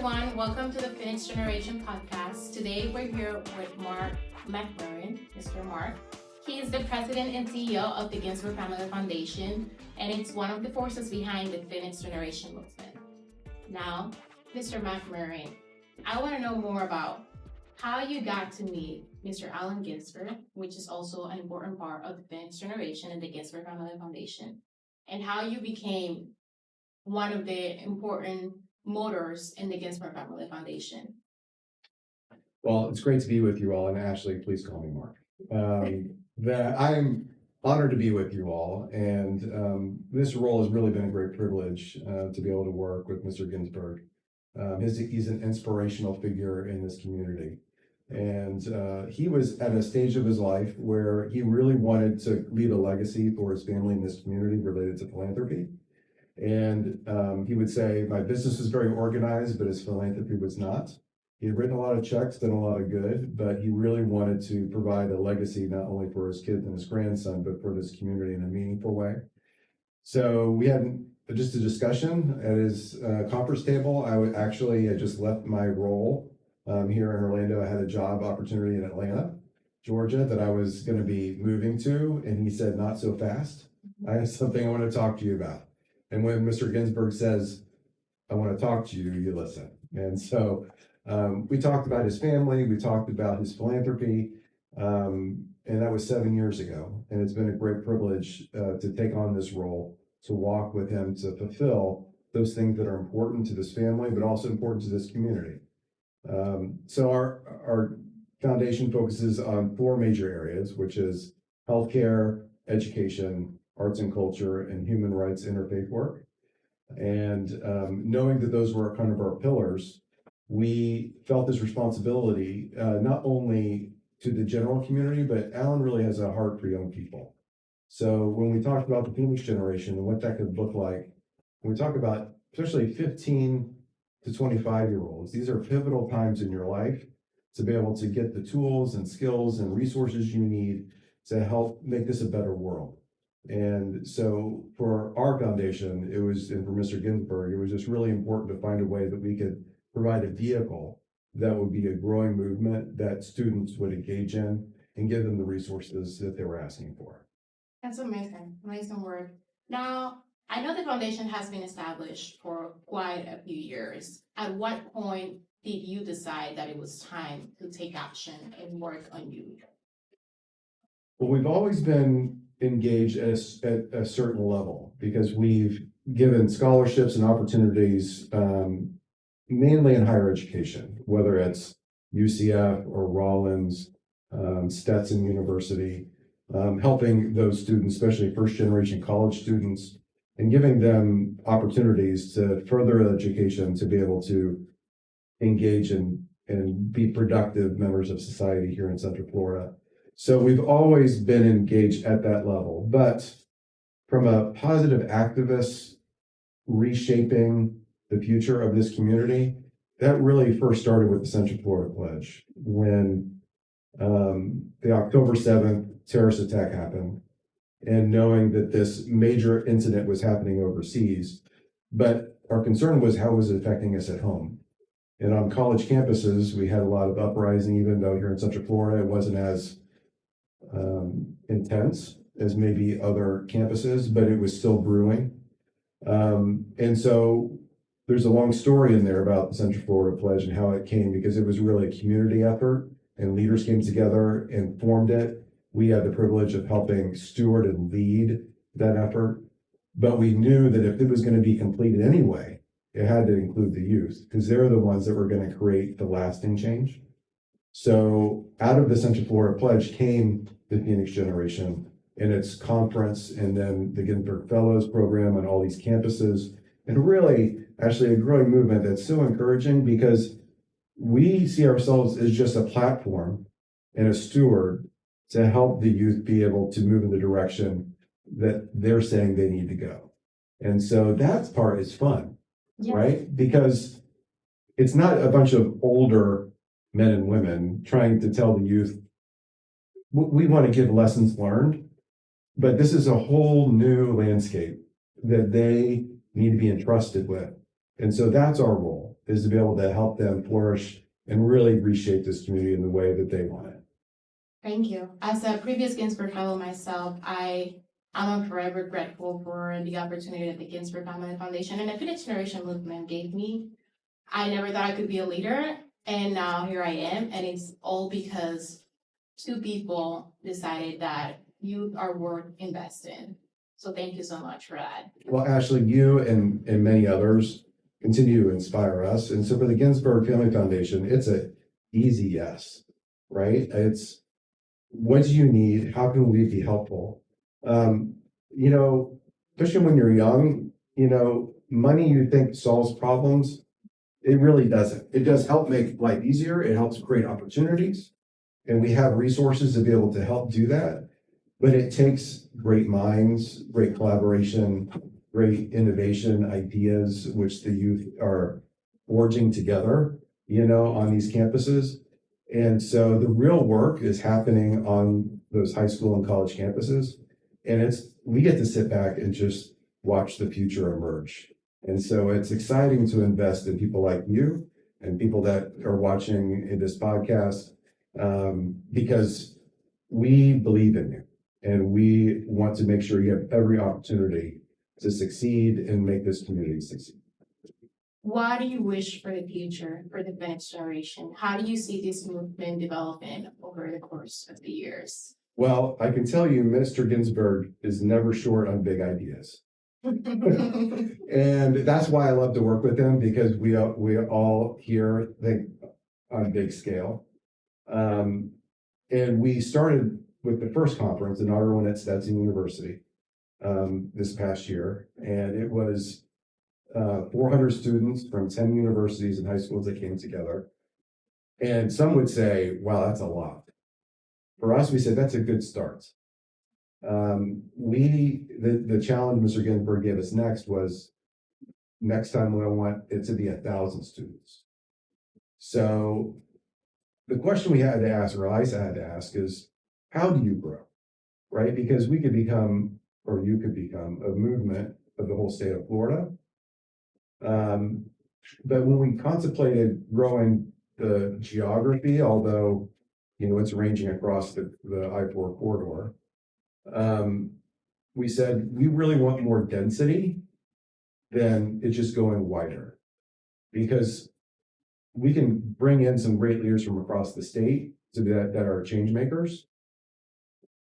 everyone. Welcome to the Phoenix Generation podcast. Today we're here with Marc McMurrin, Mr. Marc. He is the president and CEO of the Ginsburg Family Foundation, and it's one of the forces behind the Phoenix Generation movement. Now, Mr. McMurrin, I want to know more about how you got to meet Mr. Alan Ginsburg, which is also an important part of the Phoenix Generation and the Ginsburg Family Foundation, and how you became one of the important motors in the Ginsburg Family Foundation. Well, it's great to be with you all, and Ashley, please call me Mark. I'm honored to be with you all, and this role has really been a great privilege to be able to work with Mr. Ginsburg. He's an inspirational figure in this community, and he was at a stage of his life where he really wanted to leave a legacy for his family in this community related to philanthropy. And he would say, my business is very organized, but his philanthropy was not. He had written a lot of checks, done a lot of good, but he really wanted to provide a legacy not only for his kids and his grandson, but for this community in a meaningful way. So we had just a discussion at his conference table. I just left my role here in Orlando. I had a job opportunity in Atlanta, Georgia, that I was going to be moving to. And he said, not so fast. I have something I want to talk to you about. And when Mr. Ginsburg says, I want to talk to you, you listen. And so we talked about his family, we talked about his philanthropy, and that was 7 years ago. And it's been a great privilege to take on this role, to walk with him, to fulfill those things that are important to this family, but also important to this community. So our foundation focuses on 4 major areas, which is healthcare, education, arts and culture, and human rights interfaith work. And knowing that those were kind of our pillars, we felt this responsibility not only to the general community, but Alan really has a heart for young people. So when we talked about the Phoenix generation and what that could look like, when we talk about especially 15 to 25-year-olds, these are pivotal times in your life to be able to get the tools and skills and resources you need to help make this a better world. And so for our foundation, and for Mr. Ginsburg, it was just really important to find a way that we could provide a vehicle that would be a growing movement that students would engage in and give them the resources that they were asking for. That's amazing, amazing work. Now, I know the foundation has been established for quite a few years. At what point did you decide that it was time to take action and work on youth? Well, we've always been engaged at a certain level because we've given scholarships and opportunities mainly in higher education, whether it's UCF or Rollins, Stetson University, helping those students, especially first generation college students, and giving them opportunities to further their education to be able to engage and be productive members of society here in Central Florida. So we've always been engaged at that level, but from a positive activist reshaping the future of this community, that really first started with the Central Florida Pledge when the October 7th terrorist attack happened, and knowing that this major incident was happening overseas, but our concern was how was it affecting us at home? And on college campuses, we had a lot of uprising, even though here in Central Florida, it wasn't as intense as maybe other campuses, but it was still brewing. And so there's a long story in there about the Central Florida Pledge and how it came, because it was really a community effort and leaders came together and formed it. We had the privilege of helping steward and lead that effort, but we knew that if it was going to be completed anyway, it had to include the youth, because they're the ones that were going to create the lasting change. So out of the Central Florida Pledge came the Phoenix Generation and its conference, and then the Ginsburg Fellows program on all these campuses, and really actually a growing movement that's so encouraging because we see ourselves as just a platform and a steward to help the youth be able to move in the direction that they're saying they need to go. And so that part is fun, yes, right? Because it's not a bunch of older men and women trying to tell the youth, we want to give lessons learned, but this is a whole new landscape that they need to be entrusted with. And so that's our role, is to be able to help them flourish and really reshape this community in the way that they want it. Thank you. As a previous Ginsburg Fellow myself, I'm forever grateful for the opportunity that the Ginsburg Family Foundation and the Fifth Generation Movement gave me. I never thought I could be a leader, and now here I am, and it's all because two people decided that youth are worth investing. So thank you so much for that. Well, Ashley, you and many others continue to inspire us. And so for the Ginsburg Family Foundation, it's an easy yes, right? It's, what do you need? How can we be helpful? You know, especially when you're young, you know, money you think solves problems, it really doesn't. It does help make life easier. It helps create opportunities. And we have resources to be able to help do that. But it takes great minds, great collaboration, great innovation, ideas, which the youth are forging together, you know, on these campuses. And so the real work is happening on those high school and college campuses. And we get to sit back and just watch the future emerge. And so it's exciting to invest in people like you and people that are watching in this podcast, because we believe in you and we want to make sure you have every opportunity to succeed and make this community succeed. What do you wish for the future for the next generation? How do you see this movement developing over the course of the years? Well, I can tell you, Mr. Ginsburg is never short on big ideas. And that's why I love to work with him, because we all here think on big scale. And we started with the first conference, another one at Stetson University, this past year. And it was 400 students from 10 universities and high schools that came together. And some would say, wow, that's a lot. For us, we said, that's a good start. The challenge Mr. Ginsburg gave us next was, next time we want it to be 1,000 students. So the question we had to ask, or I had to ask, is how do you grow, right? Because we could become, or you could become, a movement of the whole state of Florida. But when we contemplated growing the geography, although, you know, it's ranging across the I-4 corridor, we said, we really want more density than it just going wider, because we can bring in some great leaders from across the state that are change makers.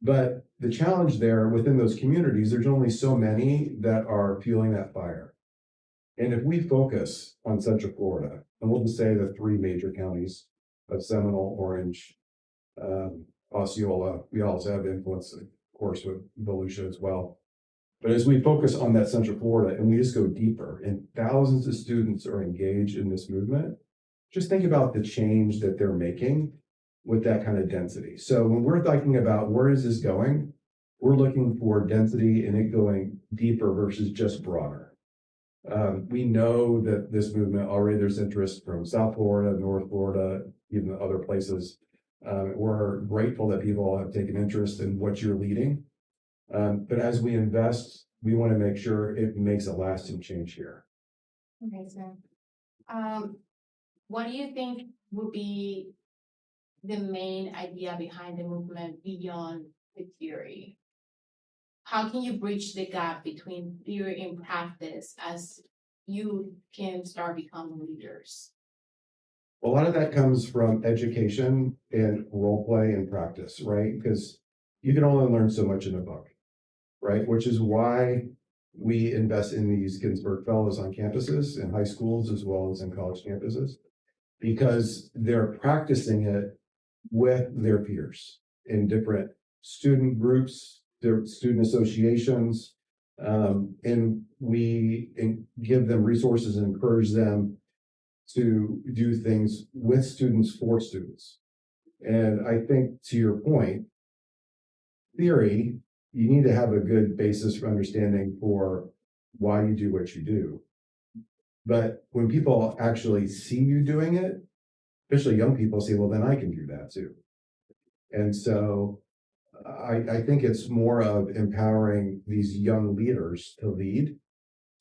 But the challenge there within those communities, there's only so many that are fueling that fire. And if we focus on Central Florida, and we'll just say the three major counties of Seminole, Orange, Osceola, we also have influence, of course, with Volusia as well. But as we focus on that Central Florida and we just go deeper, and thousands of students are engaged in this movement, just think about the change that they're making with that kind of density. So when we're thinking about where is this going, we're looking for density and it going deeper versus just broader. We know that this movement already, there's interest from South Florida, North Florida, even other places. We're grateful that people have taken interest in what you're leading. But as we invest, we want to make sure it makes a lasting change here. Amazing. What do you think would be the main idea behind the movement beyond the theory? How can you bridge the gap between theory and practice as you can start becoming leaders? A lot of that comes from education and role play and practice, right? Because you can only learn so much in a book, right? Which is why we invest in these Ginsburg Fellows on campuses, in high schools, as well as in college campuses, because they're practicing it with their peers in different student groups, their student associations, and we give them resources and encourage them to do things with students for students. And I think, to your point, theory, you need to have a good basis for understanding for why you do what you do. But when people actually see you doing it, especially young people, say, well, then I can do that too. And so I think it's more of empowering these young leaders to lead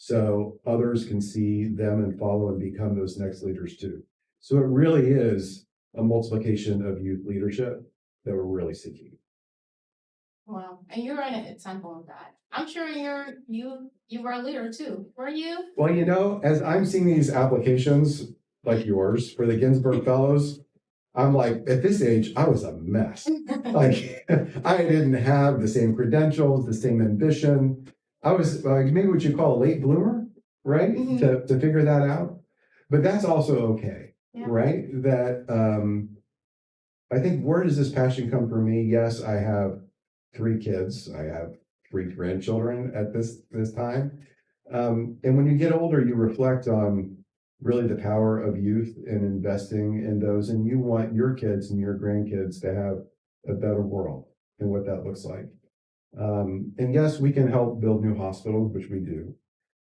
so others can see them and follow and become those next leaders too. So it really is a multiplication of youth leadership that we're really seeking. Wow, and you're an example of that. I'm sure you were a leader too, were you? Well, as I'm seeing these applications like yours for the Ginsburg Fellows, I'm like, at this age, I was a mess. Like, I didn't have the same credentials, the same ambition. I was like, maybe what you call a late bloomer, right? Mhm. To figure that out. But that's also okay, Yeah. right? That I think, where does this passion come from me? Yes, I have 3 kids. I have 3 grandchildren at this time. And when you get older, you reflect on really the power of youth and investing in those. And you want your kids and your grandkids to have a better world and what that looks like. And yes, we can help build new hospitals, which we do.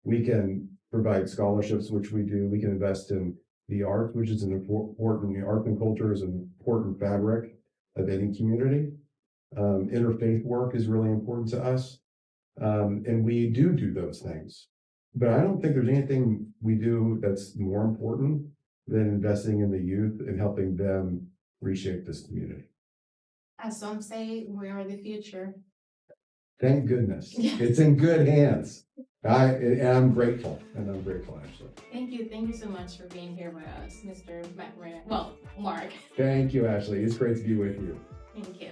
We can provide scholarships, which we do. We can invest in the arts, which is the art and culture is an important fabric of any community. Interfaith work is really important to us. And we do those things. But I don't think there's anything we do that's more important than investing in the youth and helping them reshape this community. As some say, we are the future. Thank goodness. It's in good hands. I'm grateful, actually. Thank you so much for being here with us, Mr. McMurrin. Well, Mark. Thank you, Ashley. It's great to be with you. Thank you.